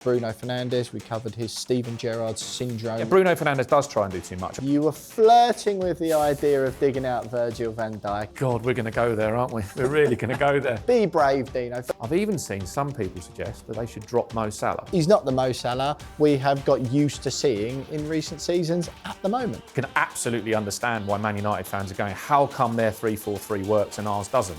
Bruno Fernandes, we covered his Steven Gerrard syndrome. Yeah, Bruno Fernandes does try and do too much. You were flirting with the idea of digging out Virgil van Dijk. God, we're going to go there, aren't we? We're really going to go there. Be brave, Dino. I've even seen some people suggest that they should drop Mo Salah. He's not the Mo Salah we have got used to seeing in recent seasons at the moment. I can absolutely understand why Man United fans are going, how come their 3-4-3 works and ours doesn't?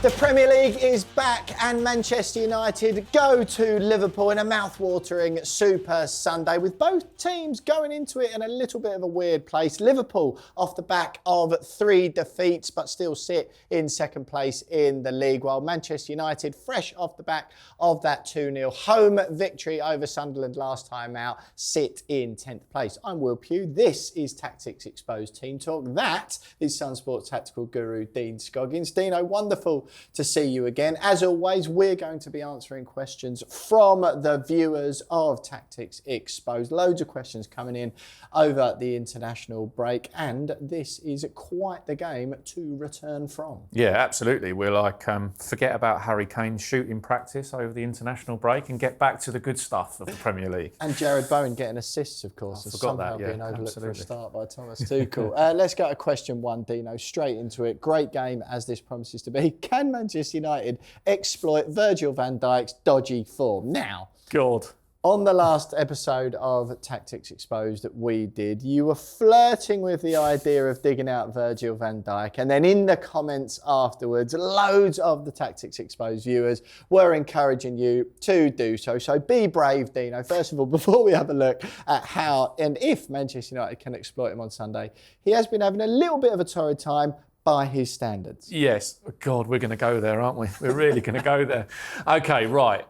The Premier League is back and Manchester United go to Liverpool in a mouth-watering Super Sunday with both teams going into it in a little bit of a weird place. Liverpool off the back of 3 defeats but still sit in second place in the league, while Manchester United, fresh off the back of that 2-0 home victory over Sunderland last time out, sit in 10th place. I'm Will Pugh. This is Tactics Exposed Team Talk. That is SunSport tactical guru Dean Scoggins. Dino, wonderful to see you again. As always, we're going to be answering questions from the viewers of Tactics Exposed. Loads of questions coming in over the international break, and this is quite the game to return from. Yeah, absolutely. We're like, forget about Harry Kane's shooting practice over the international break and get back to the good stuff of the Premier League. And Jared Bowen getting assists, of course, I has forgot somehow that, yeah, been overlooked absolutely. for a start by Thomas Tuchel. Let's go to question 1, Dino, straight into it. Great game as this promises to be. Can Manchester United exploit Virgil van Dijk's dodgy form? Now, God. on the last episode of Tactics Exposed that we did, you were flirting with the idea of digging out Virgil van Dijk, and then in the comments afterwards, loads of the Tactics Exposed viewers were encouraging you to do so. So be brave, Dino. First of all, before we have a look at how and if Manchester United can exploit him on Sunday, he has been having a little bit of a torrid time by his standards. Yes. God, we're going to go there, aren't we? We're really going to go there. Okay, right.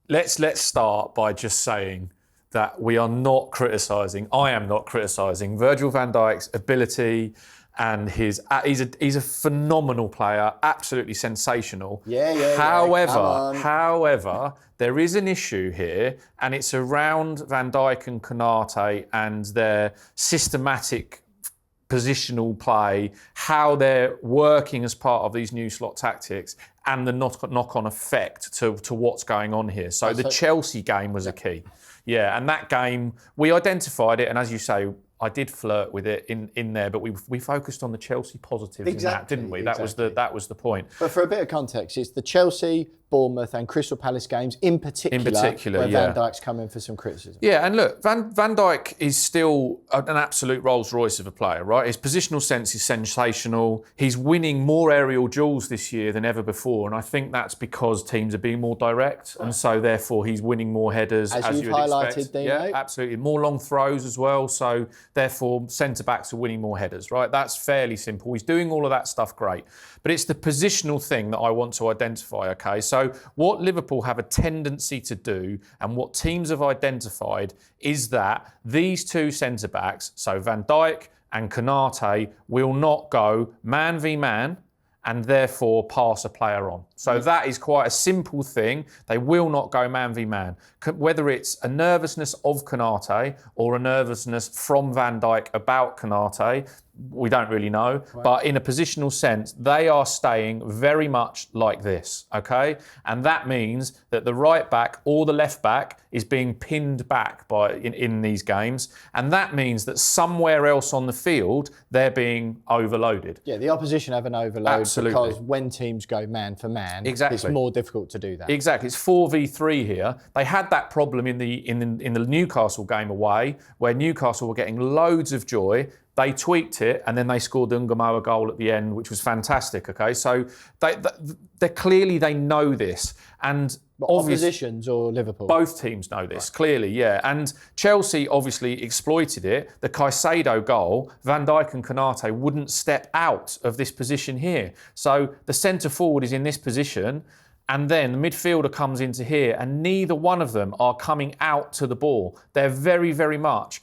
Let's start by just saying that we are not criticising, I am not criticising Virgil van Dijk's ability and he's a phenomenal player, absolutely sensational. However, there is an issue here, and it's around Van Dijk and Konate and their systematic positional play, how they're working as part of these new slot tactics, and the knock-on effect to what's going on here. So the Chelsea game was a key. Yeah, and that game, we identified it, and as you say, I did flirt with it in there, but we focused on the Chelsea positives in that, didn't we? That was the point. But for a bit of context, it's the Chelsea, Bournemouth and Crystal Palace games in particular where Van Dijk's come in for some criticism. Yeah, and look, Van Dijk is still an absolute Rolls Royce of a player, right? His positional sense is sensational. He's winning more aerial duels this year than ever before, and I think that's because teams are being more direct, and so therefore he's winning more headers, as you've you would highlighted, expect. Dino. Yeah, absolutely. More long throws as well, so therefore centre-backs are winning more headers, right? That's fairly simple. He's doing all of that stuff great. But it's the positional thing that I want to identify, okay? So what Liverpool have a tendency to do, and what teams have identified, is that these two centre-backs, so Van Dijk and Konate, will not go man v man and therefore pass a player on. So that is quite a simple thing. They will not go man v man. Whether it's a nervousness of Konate or a nervousness from Van Dijk about Konate, we don't really know. Right. But in a positional sense, they are staying very much like this, okay? And that means that the right back or the left back is being pinned back in these games. And that means that somewhere else on the field, they're being overloaded. Yeah, the opposition have an overload. Absolutely. Because when teams go man for man, exactly, it's more difficult to do that. Exactly. It's 4v3 here. They had that problem in the Newcastle game away, where Newcastle were getting loads of joy. They tweaked it, and then they scored the Ngumoa goal at the end, which was fantastic. Okay, so they clearly they know this, and oppositions or Liverpool, both teams know this clearly. Yeah, and Chelsea obviously exploited it. The Caicedo goal, Van Dijk and Konate wouldn't step out of this position here, so the centre forward is in this position. And then the midfielder comes into here, and neither one of them are coming out to the ball. They're very, very much.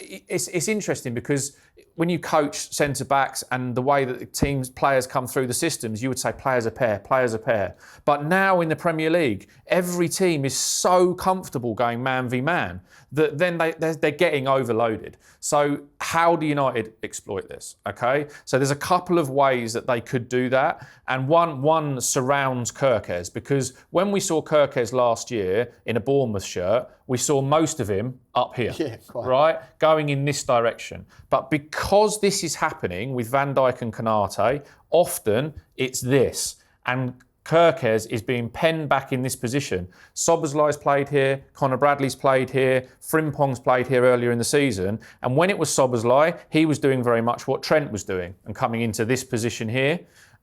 It's interesting because when you coach centre-backs and the way that the teams, players come through the systems, you would say players are pair, players are pair. But now in the Premier League, every team is so comfortable going man v man that then they're getting overloaded. So how do United exploit this? Okay, so there's a couple of ways that they could do that, and one surrounds Kerkez, because when we saw Kerkez last year in a Bournemouth shirt, we saw most of him up here, right, going in this direction. But because this is happening with Van Dijk and Konate, often it's this, and Kerkez is being penned back in this position. Szoboszlai's played here, Conor Bradley's played here, Frimpong's played here earlier in the season, and when it was Szoboszlai, he was doing very much what Trent was doing and coming into this position here.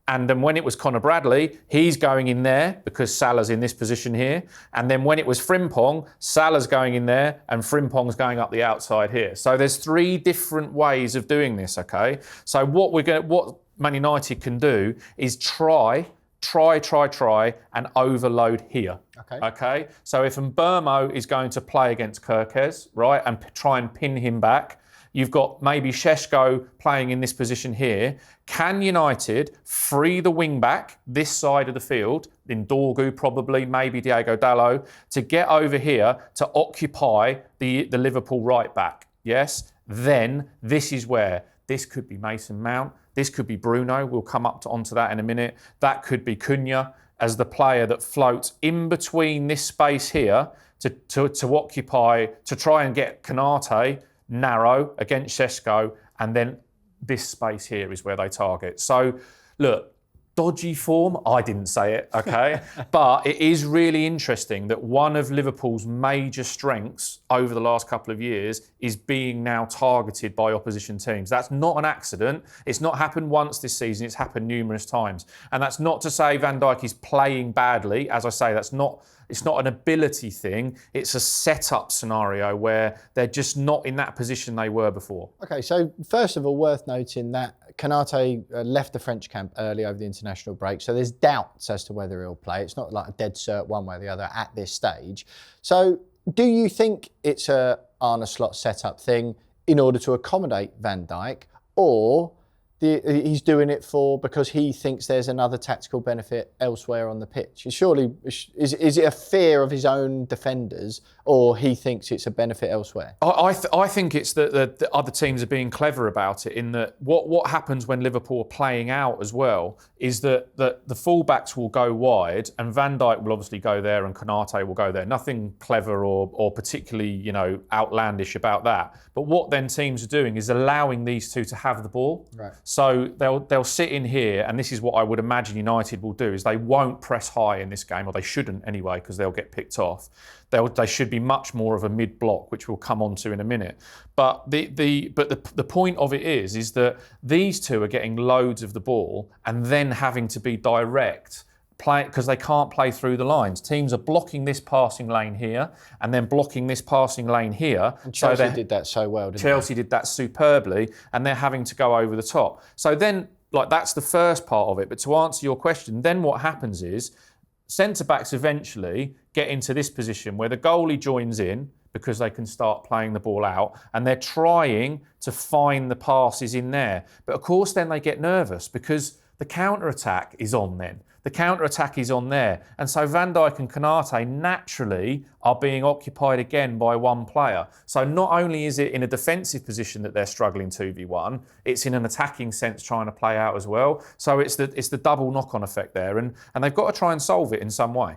And then when it was Conor Bradley, he's going in there because Salah's in this position here. And then when it was Frimpong, Salah's going in there and Frimpong's going up the outside here. So there's 3 different ways of doing this, okay? So what Man United can do is try and overload here. Okay? So if Mbeumo is going to play against Kerkez, right, and try and pin him back, you've got maybe Šeško playing in this position here. Can United free the wing back this side of the field, in Dorgu probably, maybe Diogo Dalot, to get over here to occupy the Liverpool right back? Yes? Then this is where this could be Mason Mount. This could be Bruno. We'll come onto that in a minute. That could be Cunha as the player that floats in between this space here to occupy, to try and get Konate narrow against Šeško, and then this space here is where they target. So, look, dodgy form, I didn't say it, okay? But it is really interesting that one of Liverpool's major strengths over the last couple of years is being now targeted by opposition teams. That's not an accident. It's not happened once this season. It's happened numerous times. And that's not to say Van Dijk is playing badly. As I say, it's not an ability thing. It's a setup scenario where they're just not in that position they were before. Okay, so first of all, worth noting that Konate left the French camp early over the international break, so there's doubts as to whether he'll play. It's not like a dead cert one way or the other at this stage. So do you think it's a Arne Slot setup thing in order to accommodate Van Dijk, or he's doing it because he thinks there's another tactical benefit elsewhere on the pitch? Surely, is it a fear of his own defenders, or he thinks it's a benefit elsewhere? I think it's that the other teams are being clever about it, in that what happens when Liverpool are playing out as well is that the fullbacks will go wide and Van Dijk will obviously go there and Konate will go there. Nothing clever or particularly outlandish about that. But what then teams are doing is allowing these two to have the ball. Right. So they'll sit in here, and this is what I would imagine United will do, is they won't press high in this game, or they shouldn't anyway, because they'll get picked off. They should be much more of a mid-block, which we'll come on to in a minute. But the point of it is that these two are getting loads of the ball and then having to be direct, because they can't play through the lines. Teams are blocking this passing lane here and then blocking this passing lane here. And Chelsea did that so well, didn't Chelsea did that superbly, and they're having to go over the top. So then, that's the first part of it. But to answer your question, then what happens is centre-backs eventually get into this position where the goalie joins in because they can start playing the ball out, and they're trying to find the passes in there. But of course, then they get nervous because the counter-attack is on then. The counter-attack is on there. And so Van Dijk and Konate naturally are being occupied again by one player. So not only is it in a defensive position that they're struggling 2v1, it's in an attacking sense trying to play out as well. So it's the double knock-on effect there. And they've got to try and solve it in some way.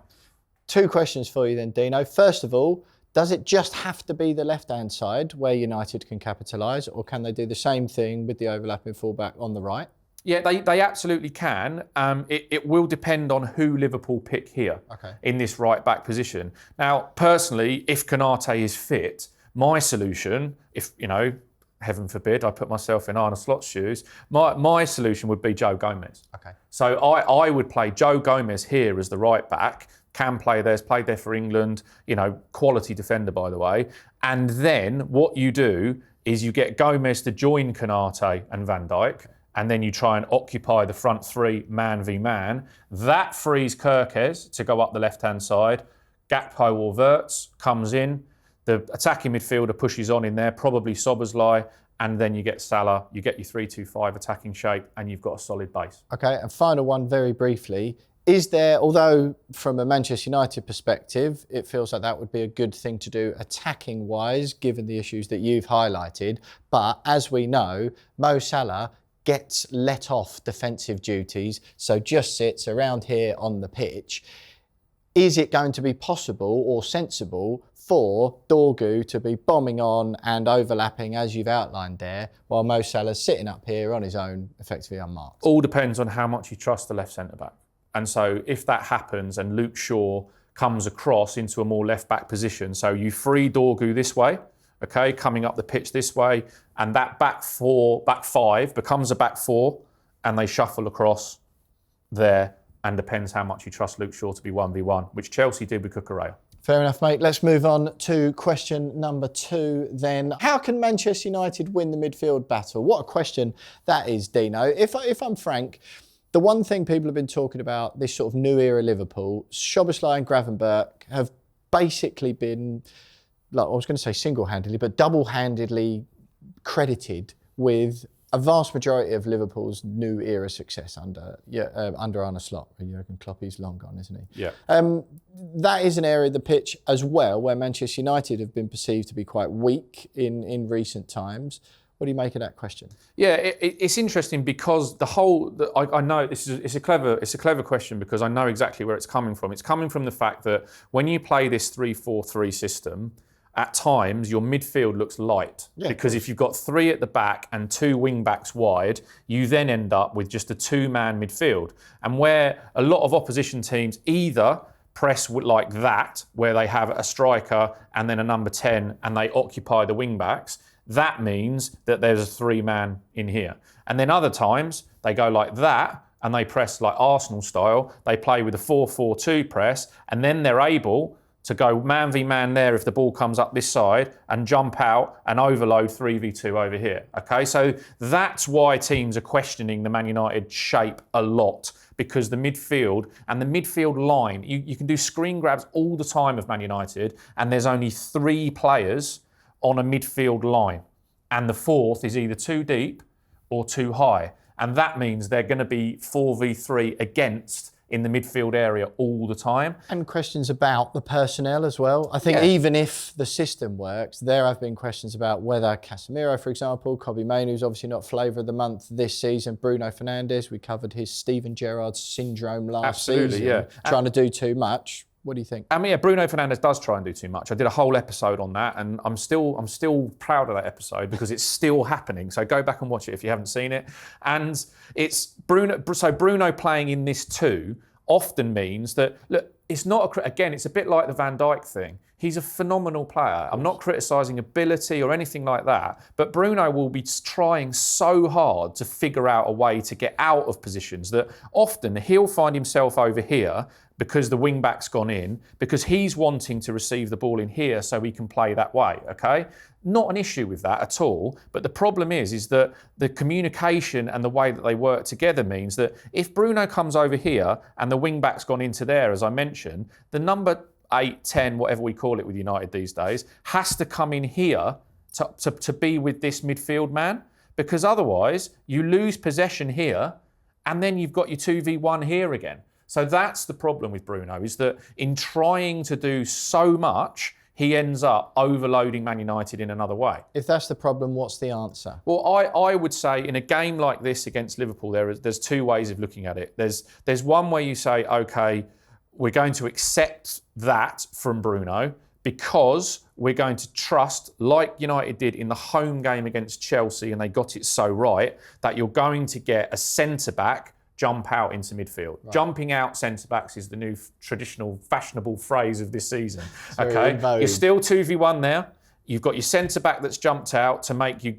2 questions for you then, Dino. First of all, does it just have to be the left-hand side where United can capitalise, or can they do the same thing with the overlapping fullback on the right? Yeah, they absolutely can. It will depend on who Liverpool pick here in this right-back position. Now, personally, if Konate is fit, my solution, if, heaven forbid, I put myself in Arne Slot's shoes, my solution would be Joe Gomez. Okay. So I would play Joe Gomez here as the right-back, can play there, has played there for England, quality defender, by the way. And then what you do is you get Gomez to join Konate and Van Dijk, and then you try and occupy the front 3 man v man. That frees Kerkez to go up the left-hand side. Gakpo or Wirtz comes in. The attacking midfielder pushes on in there, probably Szoboszlai, and then you get Salah, you get your 3-2-5 attacking shape, and you've got a solid base. Okay, and final one very briefly. Is there, although from a Manchester United perspective, it feels like that would be a good thing to do attacking-wise, given the issues that you've highlighted, but as we know, Mo Salah gets let off defensive duties, so just sits around here on the pitch. Is it going to be possible or sensible for Dorgu to be bombing on and overlapping, as you've outlined there, while Mo Salah's sitting up here on his own, effectively unmarked? All depends on how much you trust the left centre-back. And so if that happens and Luke Shaw comes across into a more left-back position, so you free Dorgu this way, okay, coming up the pitch this way, and that back five becomes a back four, and they shuffle across there, and depends how much you trust Luke Shaw to be 1v1, which Chelsea did with Cucurella. Fair enough, mate. Let's move on to question number 2 then. How can Manchester United win the midfield battle? What a question that is, Dino. If I'm frank, the one thing people have been talking about, this sort of new era Liverpool, Szoboszlai and Gravenberch have basically been, like I was going to say single-handedly, but double-handedly credited with a vast majority of Liverpool's new era success under Arne Slot. Jurgen Klopp, he's long gone, isn't he? Yeah. That is an area of the pitch as well where Manchester United have been perceived to be quite weak in recent times. What do you make of that question? Yeah, it's interesting because I know it's a clever question because I know exactly where it's coming from. It's coming from the fact that when you play this 3-4-3 system, at times your midfield looks light because if you've got 3 at the back and 2 wing backs wide, you then end up with just a 2-man midfield. And where a lot of opposition teams either press like that, where they have a striker and then a number 10 and they occupy the wing backs, that means that there's a 3-man in here. And then other times they go like that and they press like Arsenal style. They play with a 4-4-2 press and then they're able to go man v man there if the ball comes up this side and jump out and overload 3v2 over here. Okay, so that's why teams are questioning the Man United shape a lot, because the midfield and the midfield line, you can do screen grabs all the time of Man United and there's only 3 players on a midfield line, and the 4th is either too deep or too high, and that means they're going to be 4v3 against in the midfield area all the time. And questions about the personnel as well. I think even if the system works, there have been questions about whether Casemiro, for example, Kobbie Mainoo's obviously not flavour of the month this season, Bruno Fernandes, we covered his Steven Gerrard syndrome last season, trying to do too much. What do you think? I mean, Bruno Fernandes does try and do too much. I did a whole episode on that, and I'm still proud of that episode because it's still happening. So go back and watch it if you haven't seen it. And it's Bruno. So Bruno playing in this too often means that, look, it's not again. It's a bit like the Van Dijk thing. He's a phenomenal player. I'm not criticising ability or anything like that, but Bruno will be trying so hard to figure out a way to get out of positions that often he'll find himself over here because the wing back's gone in, because he's wanting to receive the ball in here so he can play that way, okay? Not an issue with that at all, but the problem is that the communication and the way that they work together means that if Bruno comes over here and the wing back's gone into there, as I mentioned, the number 8, 10, whatever we call it with United these days, has to come in here to be with this midfield man, because otherwise you lose possession here and then you've got your 2v1 here again. So that's the problem with Bruno, is that in trying to do so much, he ends up overloading Man United in another way. If that's the problem, what's the answer? Well, I would say in a game like this against Liverpool, there's 2 ways of looking at it. There's one way you say, okay, we're going to accept that from Bruno because we're going to trust, like United did in the home game against Chelsea, and they got it so right, that you're going to get a centre-back jump out into midfield. Right. Jumping out centre-backs is the new traditional fashionable phrase of this season. Okay, you're still 2v1 there. You've got your centre-back that's jumped out to make you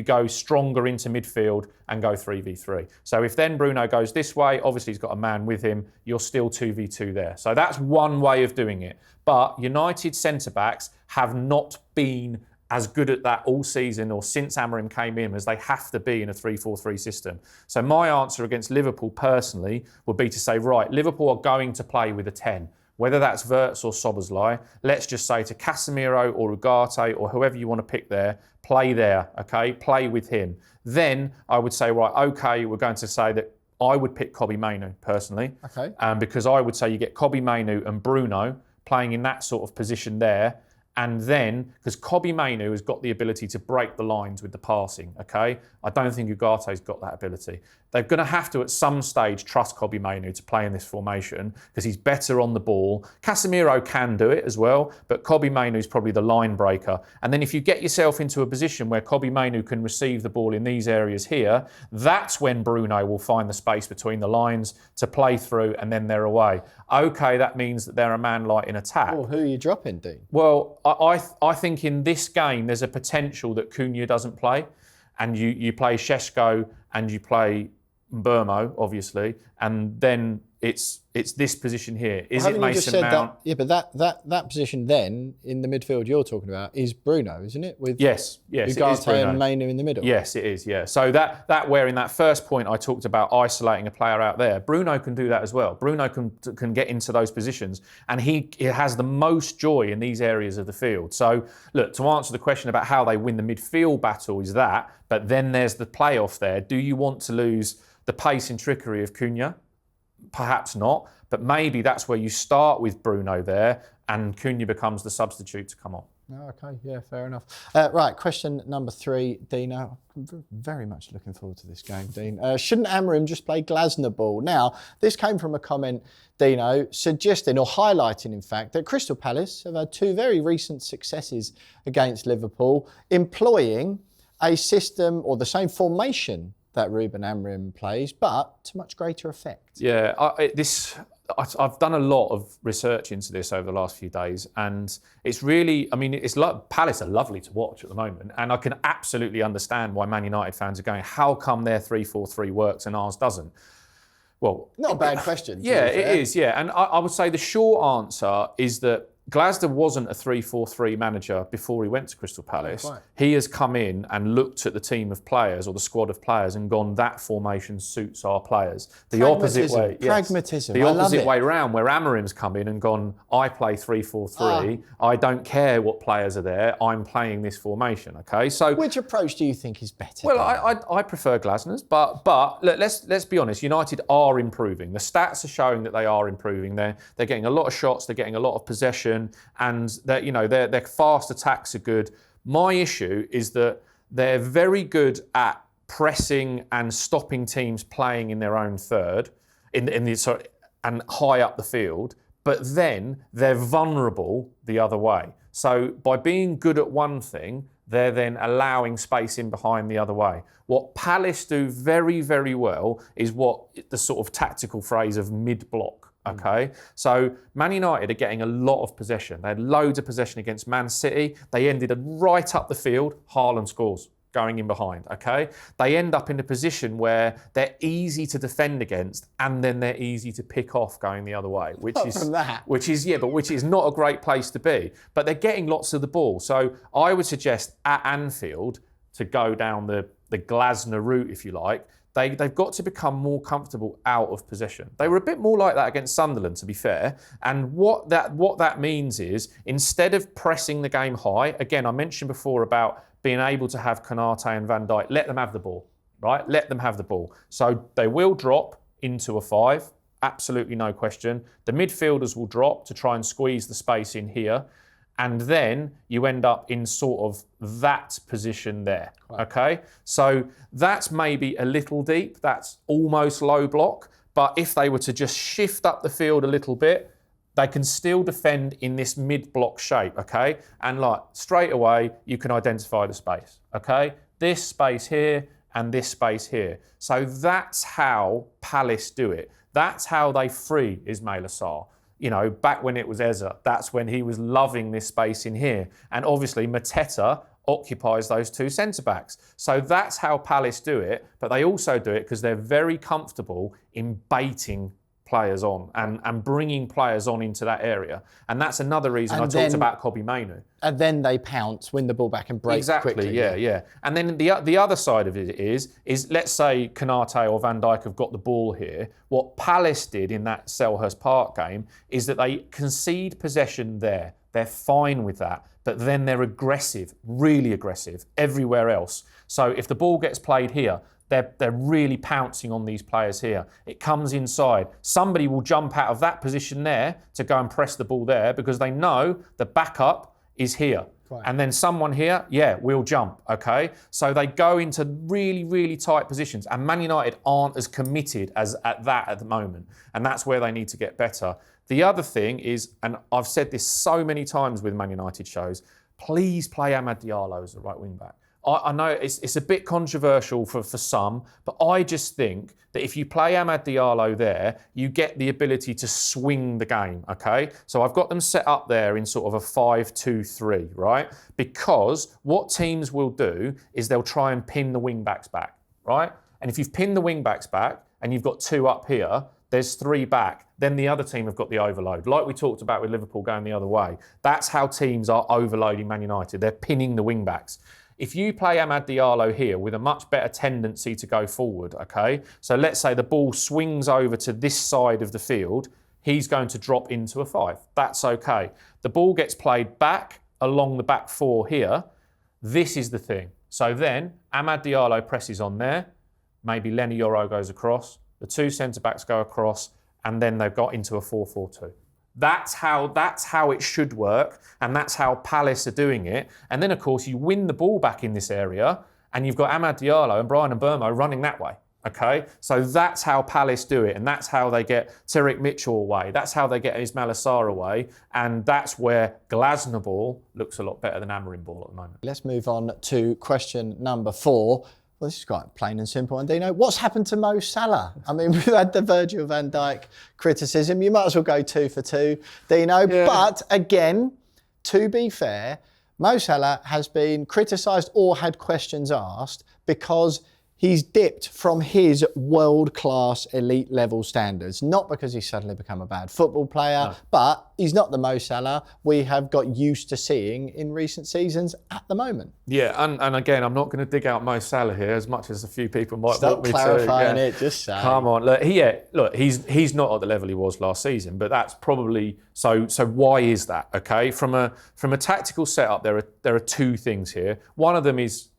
go stronger into midfield and go 3v3. So if then Bruno goes this way, obviously he's got a man with him, you're still 2v2 there. So that's one way of doing it. But United centre-backs have not been as good at that all season or since Amorim came in as they have to be in a 3-4-3 system. So my answer against Liverpool personally would be to say, right, Liverpool are going to play with a 10. whether that's Wirtz or Szoboszlai, let's just say to Casemiro or Ugarte or whoever you want to pick there, play there, okay? Play with him. Then I would say, right, okay, we're going to say that I would pick Kobbie Mainoo personally. Okay. Because I would say you get Kobbie Mainoo and Bruno playing in that sort of position there. And then, because Kobbie Mainoo has got the ability to break the lines with the passing, okay? I don't think Ugarte's got that ability. They're going to have to, at some stage, trust Kobbie Mainoo to play in this formation because he's better on the ball. Casemiro can do it as well, but Kobbie Mainoo is probably the line breaker. And then if you get yourself into a position where Kobbie Mainoo can receive the ball in these areas here, that's when Bruno will find the space between the lines to play through, and then they're away. Okay, that means that they're a man light in attack. Well, who are you dropping, Dean? Well, I think in this game there's a potential that Cunha doesn't play, and you play Šeško and you play Mbeumo, obviously, and then it's this position here. Is it Mason Mount? But that position then in the midfield you're talking about is Bruno, isn't it? With yes, Ugarte and Mainoo in the middle. Yes, it is. Yeah. So that where in that first point I talked about isolating a player out there, Bruno can do that as well. Bruno can get into those positions, and he has the most joy in these areas of the field. So look, to answer the question about how they win the midfield battle is that, but then there's the playoff there. Do you want to lose the pace and trickery of Cunha? Perhaps not, but maybe that's where you start with Bruno there and Cunha becomes the substitute to come on. Oh, okay, yeah, fair enough. Right, question number 3, Dino. I'm very much looking forward to this game, Dean. Shouldn't Amorim just play Glasner ball? Now, this came from a comment, Dino, suggesting or highlighting, in fact, that Crystal Palace have had 2 very recent successes against Liverpool, employing a system or the same formation that Rúben Amorim plays, but to much greater effect. Yeah, I've done a lot of research into this over the last few days, and it's really, Palace are lovely to watch at the moment, and I can absolutely understand why Man United fans are going, how come their 3-4-3 works and ours doesn't? Well, not a bad question. Yeah, it is, yeah. And I would say the short answer is that Glasner wasn't a 3-4-3 manager before he went to Crystal Palace. Right. He has come in and looked at the team of players or the squad of players and gone, that formation suits our players. The opposite way. Pragmatism. The opposite way round, where Amorim's come in and gone, I play 3-4-3. I don't care what players are there. I'm playing this formation. Okay, so which approach do you think is better? Well, I prefer Glasner's, but look, let's be honest. United are improving. The stats are showing that they are improving. They're getting a lot of shots. They're getting a lot of possession. And their fast attacks are good. My issue is that they're very good at pressing and stopping teams playing in their own third, and high up the field. But then they're vulnerable the other way. So by being good at one thing, they're then allowing space in behind the other way. What Palace do very, very well is what the sort of tactical phrase of mid-block. Okay, so Man United are getting a lot of possession. They had loads of possession against Man City. They ended right up the field. Haaland scores, going in behind. Okay, they end up in a position where they're easy to defend against, and then they're easy to pick off going the other way, which is not a great place to be. But they're getting lots of the ball. So I would suggest at Anfield to go down the Glasner route, if you like. They've got to become more comfortable out of possession. They were a bit more like that against Sunderland, to be fair. And what that means is, instead of pressing the game high, again, I mentioned before about being able to have Konate and Van Dijk, let them have the ball, right? Let them have the ball. So they will drop into a 5, absolutely no question. The midfielders will drop to try and squeeze the space in here. And then you end up in sort of that position there, okay? So that's maybe a little deep, that's almost low block, but if they were to just shift up the field a little bit, they can still defend in this mid-block shape, okay? And like straight away, you can identify the space, okay? This space here and this space here. So that's how Palace do it. That's how they free Ismail Assar. Back when it was Eze, that's when he was loving this space in here. And obviously Mateta occupies those 2 centre-backs. So that's how Palace do it, but they also do it because they're very comfortable in baiting players on and bringing players on into that area. And that's another reason I talked about Kobbie Mainoo. And then they pounce, win the ball back and break quickly. Yeah. And then the other side of it is let's say Konate or Van Dijk have got the ball here. What Palace did in that Selhurst Park game is that they concede possession there. They're fine with that. But then they're aggressive, really aggressive, everywhere else. So if the ball gets played here, they're really pouncing on these players here. It comes inside. Somebody will jump out of that position there to go and press the ball there because they know the backup is here. Right. And then someone here, we'll jump, okay? So they go into really, really tight positions. And Man United aren't as committed as at the moment. And that's where they need to get better. The other thing is, and I've said this so many times with Man United shows, please play Amad Diallo as the right wing back. I know it's a bit controversial for some, but I just think that if you play Amad Diallo there, you get the ability to swing the game, okay? So I've got them set up there in sort of a 5-2-3, right? Because what teams will do is they'll try and pin the wing-backs back, right? And if you've pinned the wing-backs back and you've got 2 up here, there's 3 back, then the other team have got the overload. Like we talked about with Liverpool going the other way. That's how teams are overloading Man United. They're pinning the wing-backs. If you play Amad Diallo here with a much better tendency to go forward, okay? So let's say the ball swings over to this side of the field, he's going to drop into a 5. That's okay. The ball gets played back along the back 4 here. This is the thing. So then Amad Diallo presses on there. Maybe Lenny Yoro goes across. The 2 centre-backs go across, and then they've got into a 4-4-2. That's how it should work, and that's how Palace are doing it. And then, of course, you win the ball back in this area, and you've got Amad Diallo and Brian Mbeumo running that way, okay? So that's how Palace do it, and that's how they get Tyrick Mitchell away. That's how they get Ismail Assar away, and that's where Glasner ball looks a lot better than Amorim ball at the moment. Let's move on to question number 4. Well, this is quite plain and simple. And Dino, what's happened to Mo Salah? I mean, we've had the Virgil van Dijk criticism. You might as well go 2 for 2, Dino. Yeah. But again, to be fair, Mo Salah has been criticised or had questions asked because he's dipped from his world-class elite level standards. Not because he's suddenly become a bad football player, but he's not the Mo Salah we have got used to seeing in recent seasons at the moment. Yeah, and again, I'm not going to dig out Mo Salah here as much as a few people might Stop want me to. clarifying it, just say. Come on, look, he's not at the level he was last season, but that's probably so. Why is that? Okay, from a tactical setup, there are 2 things here. One of them is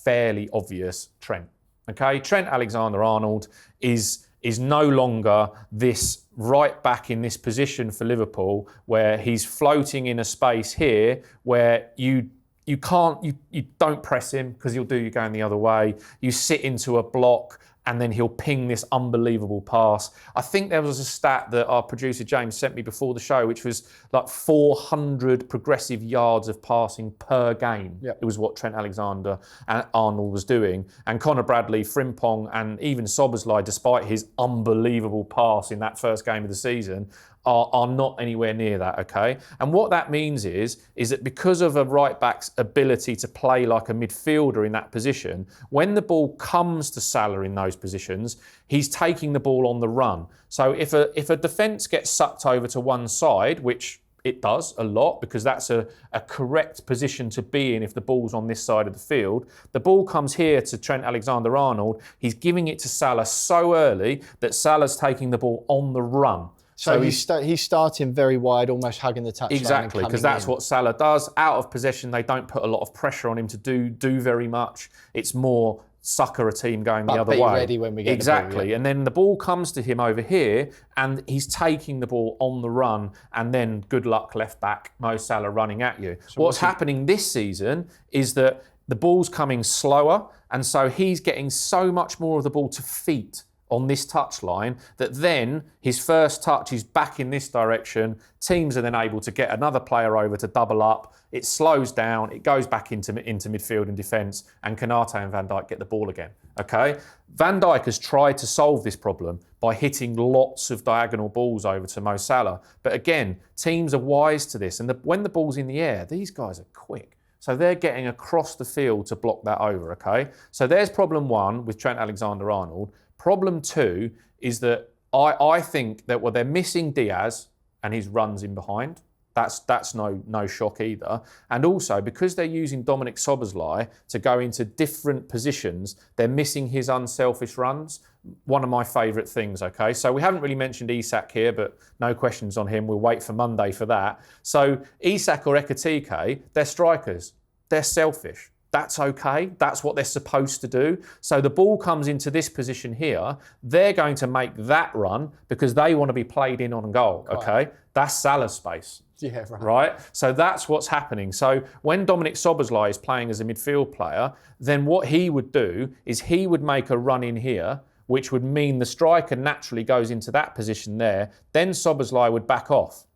fairly obvious. Trent. Okay, Trent Alexander-Arnold is no longer this right back in this position for Liverpool where he's floating in a space here where you don't press him because he'll do you going the other way. You sit into a block and then he'll ping this unbelievable pass. I think there was a stat that our producer James sent me before the show, which was like 400 progressive yards of passing per game. Yep. It was what Trent Alexander-Arnold was doing. And Conor Bradley, Frimpong and even Szoboszlai, despite his unbelievable pass in that first game of the season, are not anywhere near that, okay? And what that means is that because of a right-back's ability to play like a midfielder in that position, when the ball comes to Salah in those positions, he's taking the ball on the run. So if a defence gets sucked over to one side, which it does a lot because that's a correct position to be in if the ball's on this side of the field. The ball comes here to Trent Alexander-Arnold. He's giving it to Salah so early that Salah's taking the ball on the run. So he's starting very wide, almost hugging the touchline. Exactly, because that's what Salah does. Out of possession, they don't put a lot of pressure on him to do very much. It's more sucker a team going the other way. But be ready when we get exactly. the ball. Yeah. And then the ball comes to him over here, and he's taking the ball on the run, and then good luck left back Mo Salah running at you. So what's happening this season is that the ball's coming slower, and so he's getting so much more of the ball to feet on this touchline that then his first touch is back in this direction. Teams are then able to get another player over to double up. It slows down, it goes back into midfield and defence, and Konate and Van Dijk get the ball again. Okay? Van Dijk has tried to solve this problem by hitting lots of diagonal balls over to Mo Salah. But again, teams are wise to this, and when the ball's in the air, these guys are quick. So they're getting across the field to block that over, okay? So there's problem 1 with Trent Alexander-Arnold. Problem 2 is that I think that they're missing Diaz and his runs in behind. That's no shock either. And also, because they're using Dominic Szoboszlai to go into different positions, they're missing his unselfish runs. One of my favourite things, okay? So we haven't really mentioned Isak here, but no questions on him. We'll wait for Monday for that. So Isak or Ekitike, they're strikers. They're selfish. That's okay. That's what they're supposed to do. So the ball comes into this position here. They're going to make that run because they want to be played in on goal, okay? That's Salah's space. Yeah, right. So that's what's happening. So when Dominic Szoboszlai is playing as a midfield player, then what he would do is he would make a run in here, which would mean the striker naturally goes into that position there. Then Szoboszlai would back off.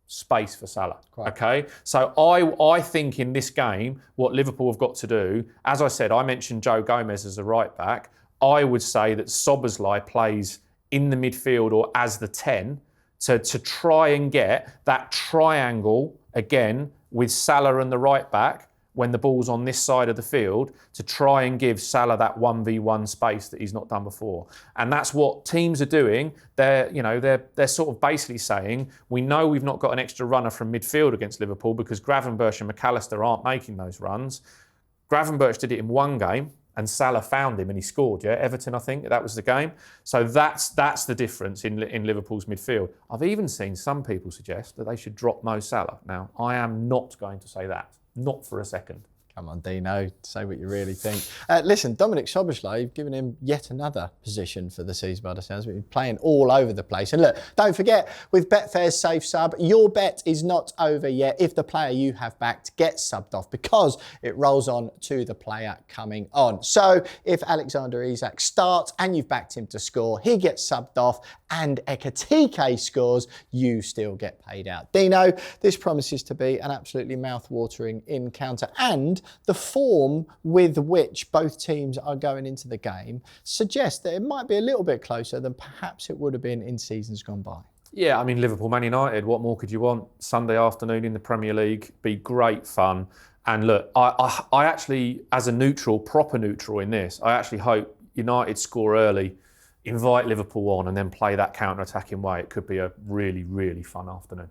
Space for Salah. Okay. So I think in this game, what Liverpool have got to do, as I said, I mentioned Joe Gomez as a right back. I would say that Szoboszlai plays in the midfield or as the 10 to try and get that triangle again with Salah and the right back when the ball's on this side of the field to try and give Salah that 1v1 space that he's not done before. And that's what teams are doing. They're sort of basically saying, we know we've not got an extra runner from midfield against Liverpool because Gravenberch and McAllister aren't making those runs. Gravenberch did it in one game and Salah found him and he scored, yeah? Everton, I think, that was the game. So that's the difference in Liverpool's midfield. I've even seen some people suggest that they should drop Mo Salah. Now, I am not going to say that. Not for a second. Come on, Dino, say what you really think. Listen, Dominic Szoboszlai, you've given him yet another position for the season by the sounds of it. He's playing all over the place. And look, don't forget, with Betfair's Safe Sub, your bet is not over yet if the player you have backed gets subbed off because it rolls on to the player coming on. So if Alexander Isak starts and you've backed him to score, he gets subbed off and Ekitike scores, you still get paid out. Dino, this promises to be an absolutely mouth-watering encounter, and the form with which both teams are going into the game suggests that it might be a little bit closer than perhaps it would have been in seasons gone by. Yeah, I mean, Liverpool, Man United, what more could you want? Sunday afternoon in the Premier League, be great fun. And look, I actually, as a neutral, proper neutral in this, I actually hope United score early, invite Liverpool on and then play that counter-attacking way. It could be a really, really fun afternoon.